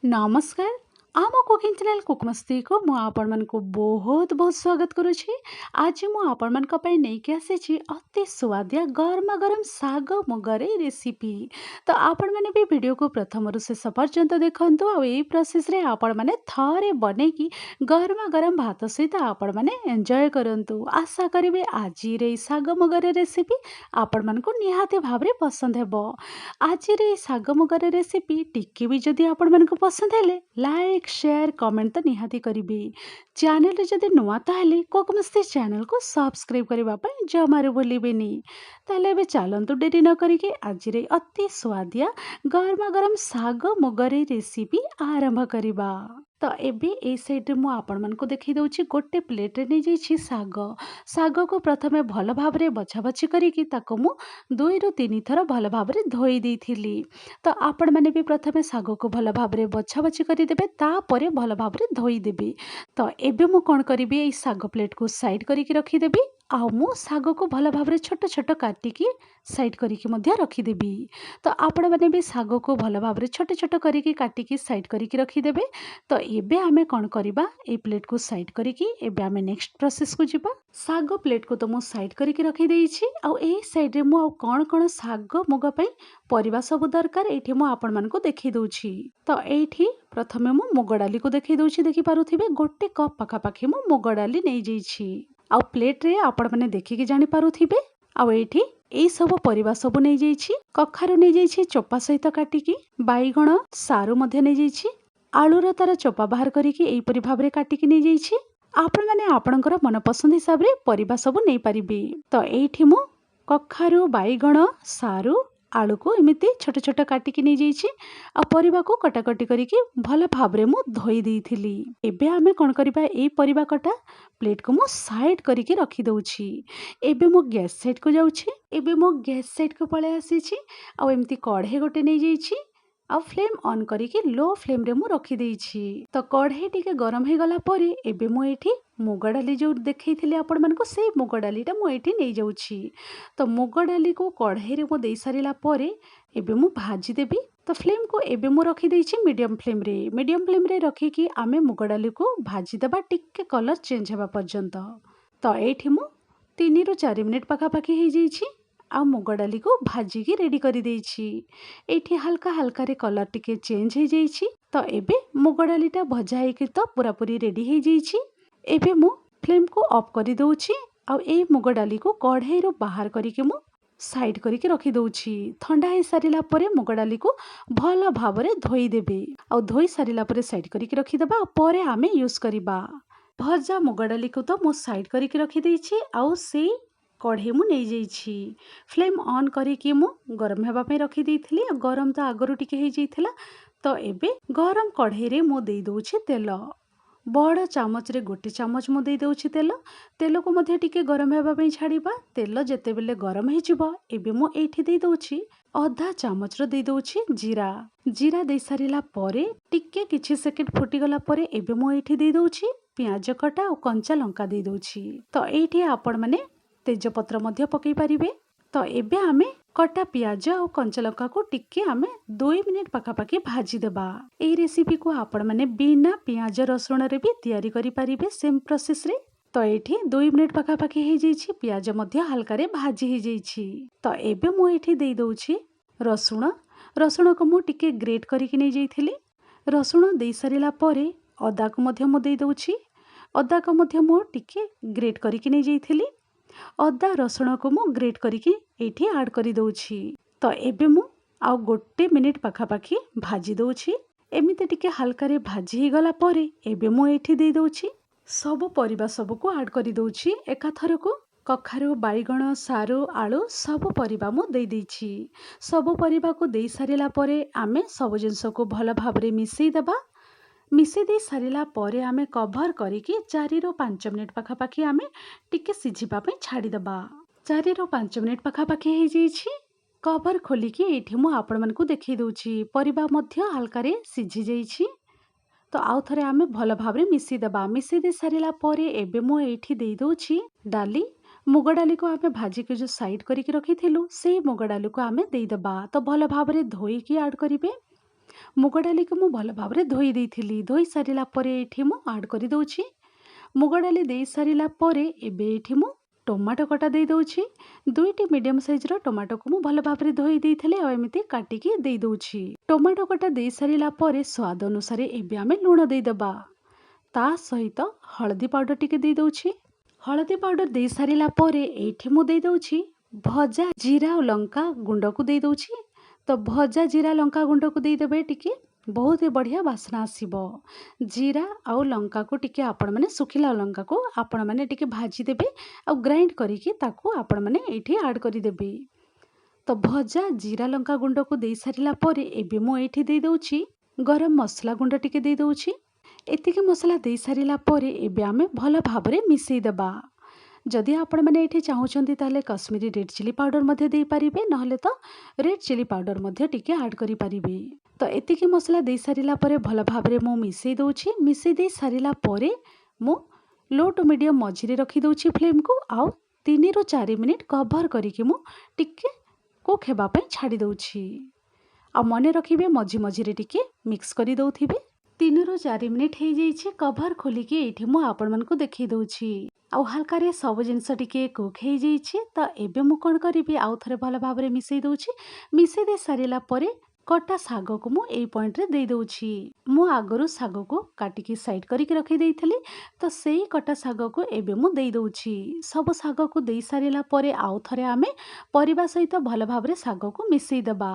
नमस्कार। आम cooking channel कुकमस्ती को मु आपण मन को बहुत बहुत स्वागत करुछि। आज मु आपण मन को पई नै के आसी अति स्वादिया गरमा गरम साग मुगरे रेसिपी। तो आपण माने भी वीडियो को प्रथम रु शेष पर्यंत देखंतु आ एई प्रोसेस रे आपण माने थारे बने की गरमा गरम भात सहित आपण माने एन्जॉय करंतु। आशा करिवे आज रे साग मुगरे रेसिपी आपण मन को निहाते भाबरे पसंद हेबो। आज रे साग मुगरे रेसिपी टिके भी जदि आपण मन को पसंद हेले लाइक शेयर कमेंट तो निहाती करिवे। चैनल रे जदि नुआ ताहेले कोकमस्ती चैनल को सब्सक्राइब करबा पई जमारे भूलिबेनी। ताले बे चलंतु डेरी न करिके आज रे अति स्वादिया गरमा गरम साग मुगरे रेसिपी आरंभ करिबा। तो एबे ए साइड रे मु आपण मन को देखि दउछि गोटे प्लेट रे नै जाइछि साग। साग को प्रथमे भल भाबरे बछा बछि करिकि ताको मु 2 रु 3 थर भल भाबरे धोई देइथिली। तो आपण माने भी प्रथमे साग को भल भाबरे बछा बछि करि देबे तापरे भल भाबरे धोई देबे। तो एबे मु कोन करिबि ए साग प्लेट को साइड करिकि रखि देबी। आउ मु साग को भल भाबरे छोट छोट काटिकी साइड करिकि मध्य रखि देबी। तो आपण माने भी साग को भल भाबरे छोट छोट करिकि काटिकी साइड करिकि रखि देबे। तो एबे आमे कोन करिबा ए प्लेट को साइड करिकि एबे आमे नेक्स्ट प्रोसेस को जिबा। साग प्लेट को तो मु साइड करिकि रखि देइछि। आउ ए साइड रे मु आउ कोन कोन साग मुग पई परिबा सब दरकार एठी मु आपण मन को देखि दउछि। तो एठी प्रथमे मु मुग डाली को देखि दउछि। देखि पारुथिबे गोटे कप पाखा पाखी मु मुग डाली नै जाइछि। आउ प्लेट रे आपण माने देखिकि जानि पारुथिबे। आउ एठी एई सब परिबा सब नै जाइछि। कखारु नै जाइछि चोपा सहित काटिकी, बाईगण सारू मध्ये नै जाइछि, आलूर तार चोपा बाहर करिकि एई परि भाबरे काटिकी नै जाइछि। आपण माने आपणकर मन पसंद हिसाब रे परिबा सब नै पारिबे। तो एठी मु कखारु, बाईगण, सारू, आलू को एमिति छोट छोट काटिकी नै जाइछि। आ परिबा को कटाकटी करिकि भल भाबरे मु धोई देइथिली। एबे आमे कोन करिबा एई परिबा कटा प्लेट को मु साइड करिकि रखि दउछि। एबे मु गैस साइड को जाउछि। एबे मु गैस साइड को पळे आसीछि। आ एमिति कढ़े गोटे नै जाइछि। आ फ्लेम ऑन करिकि लो फ्लेम रे मु रखि देइछि। तो कढ़े टिके गरम हे गला परे एबे मु एठी मुग डाली जो देखैथिले आपण मन को से मुग डालीटा मु एठी नै जाउछि। तो मुग डाली को कढ़े रे मु देई सारिला परे एबे मु भाजी देबी। तो फ्लेम को एबे मु रखि देइछि मीडियम फ्लेम रे। मीडियम फ्लेम रे रखि कि आमे मुग डाली को भाजी देबा टिके कलर चेंज हेबा पर्यंत। तो एठी मु 3 रु 4 मिनिट पाखा पाखी हे जाइछि। आ मुग डाली को भाजी की रेडी करि देइछि। एठी हल्का हल्का रे कलर टिके चेंज हे जाइछि। तो एबे मुग डालीटा भजा हे कि तो पूरा पूरी रेडी हे जाइछि। एबे मु फ्लेम को ऑफ करि दउछि। आ ए मुग डाली को कढ़ाई रो बाहर करिके मु साइड करिके रखि दउछि। ठंडा हे सारिला परे मुग डाली को भल भाबरे धोई देबे। आ धोई सारिला परे साइड करिके रखि देबा। परे आमे यूज करिबा। भजा मुग डाली को तो मु साइड करिके रखि देइछि। आ से कढ़े मु नै जाइछि। फ्लेम ऑन करिके मु गरम हेबा पे रखि देइथिली। गरम तो आगरु टिके हे जाइथिला। तो एबे गरम कढ़े रे मु देइ दउछि तेल। बड़ चामच रे गोटे चामच मु देइ दउछि तेल। तेल को मध्ये टिके गरम हेबा पे छाड़ीबा। तेल जेते बेले गरम हे जिवो एबे मु एठी देइ दउछि आधा चामच रो देइ दउछि जीरा। जीरा देइ सारिला परे टिके किछि सेकेंड फुटी गला परे एबे मु एठी देइ दउछि प्याज कटा और कंचा लंका देइ दउछि। तो एठी आपण माने तेजपत्र मध्य पकई पारिबे। तो एबे आमे कटा प्याज और कंचा लंका को टिके आमे 2 मिनिट पाखा पाखी भाजी देबा। ए रेसिपी को आपण माने बिना प्याज रसुण रे भी तैयारी करि पारिबे सेम प्रोसेस रे। तो एठी 2 मिनिट पाखा पाखी हे जाइछि। प्याज मध्य हल्का रे भाजी हे जाइछि। तो एबे मु एठी देइ दउछि रसुण। रसुण को मु टिके ग्रेट करिकि नै जाइथिली। रसुण देइ सारिला परे अदा को मध्य मु देइ दउछि। अदा को मध्य मु टिके ग्रेट करिकि नै जाइथिली। अदा रसुण को मु ग्रेट करिकि एठी ऐड करि दउछि। तो एबे मु आउ गोटे मिनिट पाखा पाखी भाजी दउछि। एमिते टिके हल्का रे भाजी हे गला परे एबे मु एठी देइ दउछि सब परिबा सब को ऐड करि दउछि। एका थर को कखारु, बाईगण, सारू, आलू सब परिबा मु देइ दैछि। सब परिबा को देइ सारिला परे आमे सब जिंस को भल भाबरे मिसई देबा। मिसई दे सारिला परे आमे कभर करिकि 4 रु 5 मिनिट पाखा पाखी आमे टिके सिझिबा पे छाड़ी देबा। 4 रु 5 मिनिट पाखा पाखी हे जाइछि। कभर खोलिकि एठी मु आपण मन को देखै दउछि परिबा मध्य हल्का रे सिझि जाइछि। तो आउ थरे आमे भल भाबरे मिसई देबा। मिसई दे सारिला परे एबे मु एठी देइ दउछि डाली। मुग डाली को आमे भाजी के जो साइड करिकि रखिथिलु से मुग डाली को आमे देइ देबा। तो भल भाबरे धोई कि ऐड करिवे। मुग डाली को मु भल भाव धोई देइथिली। धोई सारिला परे एठी मु आड करि दउछि। मुग डाली देई सारिला परे एबे एठी मु टमाटो कटा देई दउछि। 2टी मीडियम साइज रो टमाटो को मु भल भाव धोई देइथिली आ एमिति काटिकी देई दउछि। टमाटो कटा देई सारिला परे स्वाद अनुसार एबे आमे लूण देई देबा। ता सहित हळदी पाउडर टिके देई दउछि। हळदी पाउडर देई सारिला परे एठी मु देई दउछि भजा जीरा और लंका गुंड को देई दउछि। तो भजा जीरा लंका गुंड को देई देबे टिके बहुत ही बढ़िया वासना आसीबो। जीरा आउ लंका को टिके आपण माने सुखिला लंका को आपण माने टिके भाजी देबे आ ग्राइंड करिकि ताकू आपण माने एठी ऐड करि देबे। तो भजा जीरा लंका गुंड को देई सारिला परे एबे मु एठी देई दउछि गरम मसला गुंड टिके देई दउछि। एतिके मसला देई सारिला परे एबे आमे भल भाबरे मिसेई देबा। जदि आपण माने एठी चाहुचंती ताले कश्मीरी रेड चिली पाउडर मध्ये देई पारिबे, नहले तो रेड चिली पाउडर मध्ये टिके ऐड करि पारिबे। तो एतिके मसला देई सारिला परे भल भाबरे मु मिसेई दउछि। मिसेई देई सारिला परे मु लो टू मीडियम मझिरे रखी दउछि फ्लेम को आउ 3 ରୁ 4 मिनिट कवर करिकि मु टिके कुक हेबा पई छाडी दउछि। आ मने रखिबे मझी मझिरे टिके मिक्स करि दउथिबे। 3 ରୁ 4 मिनिट हे जाइछि। कवर खोलिके एठी मु आपण मानकु देखि दउछि। आउ हल्का रे सब जिनस टिके कुक हे जाइछि। तो एबे मु कोन करिबि आउ थरे भल भाबरे मिसेई दउछि। मिसेई दे सारिला परे कटा साग को मु एई पॉइंट रे देई दउछि। मु आगरु साग को काटिकी साइड करिके रखि देइथली। तो सेई कटा साग को एबे मु देई दउछि। सब साग को देई सारिला परे आउ थरे आमे परिबा सहित भल भाबरे साग को मिसेई देबा।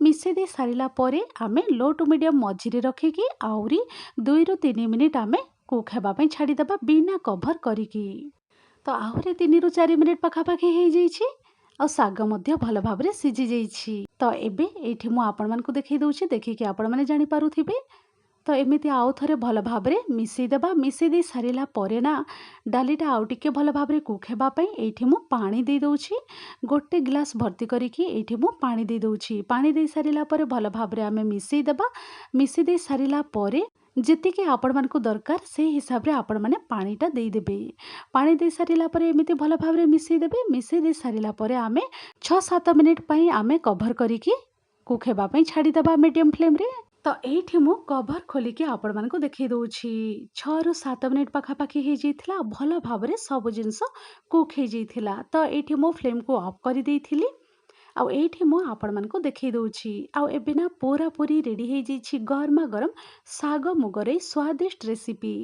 मिसेई दे सारिला परे आमे लो टू मीडियम मझिरे रखिकी आउरी 2 ରୁ 3 मिनिट आमे कुक हेबा पई छाडी देबा बिना कवर करिकी। तो आहुरी 3 ରୁ 4 मिनिट पाखापाखि हे जाइछि। आ साग मध्य भल भाबरे सिझी जाइछि। तो एबे एठी मु आपण मानकु देखै दउछि। देखिके आपण माने जानि पारुथिबे। तो एमिति आउ थरे भल भाबरे मिसेई देबा। मिसेई दे सारिला परे ना डालीटा आउ टिके भल भाबरे कुक हेबा पई एठी मु पानी देई दउछि। गोटे ग्लास भर्ती करिकि एठी मु पानी देई दउछि। पानी देई सारिला परे भल भाबरे आमे मिसेई देबा। मिसेई दे सारिला परे जेतिके आपण मानकु दरकार से हिसाब रे आपण माने पानीटा देई देबे। पानी देई सारिला परे एमिति भल भाबरे मिसेई देबे। मिसेई दे सारिला परे आमे 6-7 मिनिट पई आमे कवर करिकि कुक हेबा पई छाडी देबा मीडियम फ्लेम रे। तो एठी मु कवर खोलिके आपण मानकु देखै दउछि। 6 ରୁ 7 मिनिट पाखापाखि हे जाइथिला। भल भाबरे सब जिनस कुक हे जाइथिला। तो एठी मु फ्लेम को ऑफ करि देइथिली। आउ एठी मु आपण मानकु देखै दउछि। आउ एबे ना पूरा पूरी रेडी हे जाइछि गरमा गरम साग मुगरे स्वादिष्ट रेसिपी।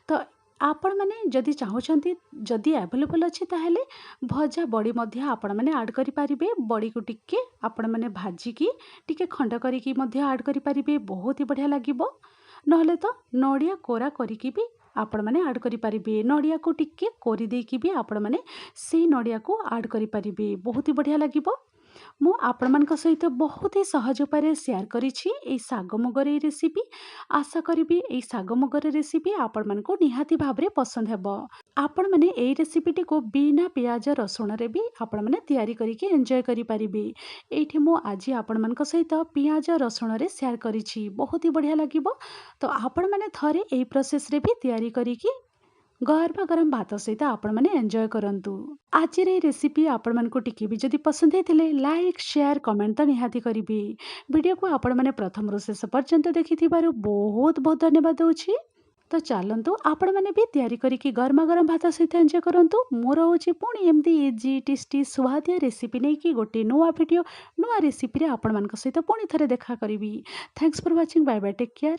तो आपण माने जदि चाहुचंती जदि अवेलेबल अछि ताहेले भजा बड़ी मध्य आपण माने ऐड करि पारिबे। बड़ी को टिके आपण माने भाजी की टिके खंड करिकि मध्य ऐड करि पारिबे। बहुत ही बढ़िया लागिबो। नहले तो नडिया कोरा करिकि भी आपण माने ऐड करि पारिबे। नडिया को टिके कोरि देकी भी आपण माने से नडिया को ऐड करि पारिबे। बहुत ही बढ़िया लागिबो। मु आपण मानक सहित बहुत ही सहज उपाय शेयर करिछि एई साग मुगर रेसिपी। आशा करिबी एई साग मुगर रेसिपी आपण मानकु निहाती भाबरे पसंद हेबो। आपण माने एई रेसिपीटी को बिना प्याज रसुण रे भी आपण माने तयारी करिके एन्जॉय करि पारिबे। एठी मु आजि आपण मानक सहित प्याज रसुण रे शेयर करिछि। बहुत ही बढ़िया लागिबो। तो आपण माने थरे एई प्रोसेस रे भी तयारी करिकि गरमा गरम भात सहित आपण माने एन्जॉय करंतु। आज रे रेसिपी आपण मानकु टिके भी जदि पसंद हेतिले लाइक शेयर कमेंट तो निहाती करिबे। वीडियो को आपण माने प्रथम रो शेष पर्यंत देखिथिबारु बहुत बहुत धन्यवाद दउछि। तो चलंतु आपण माने भी तयारी करिकि गरमा गरम भात सहित एन्जॉय करंतु। मोर होछि पुणी एमदी इजी टेस्टी स्वादिया रेसिपी नै कि गोटे नुआ वीडियो नुआ रेसिपी रे आपण मानक सहित पुणी थरे देखा करिवि। Thanks for watching. Bye bye, take care.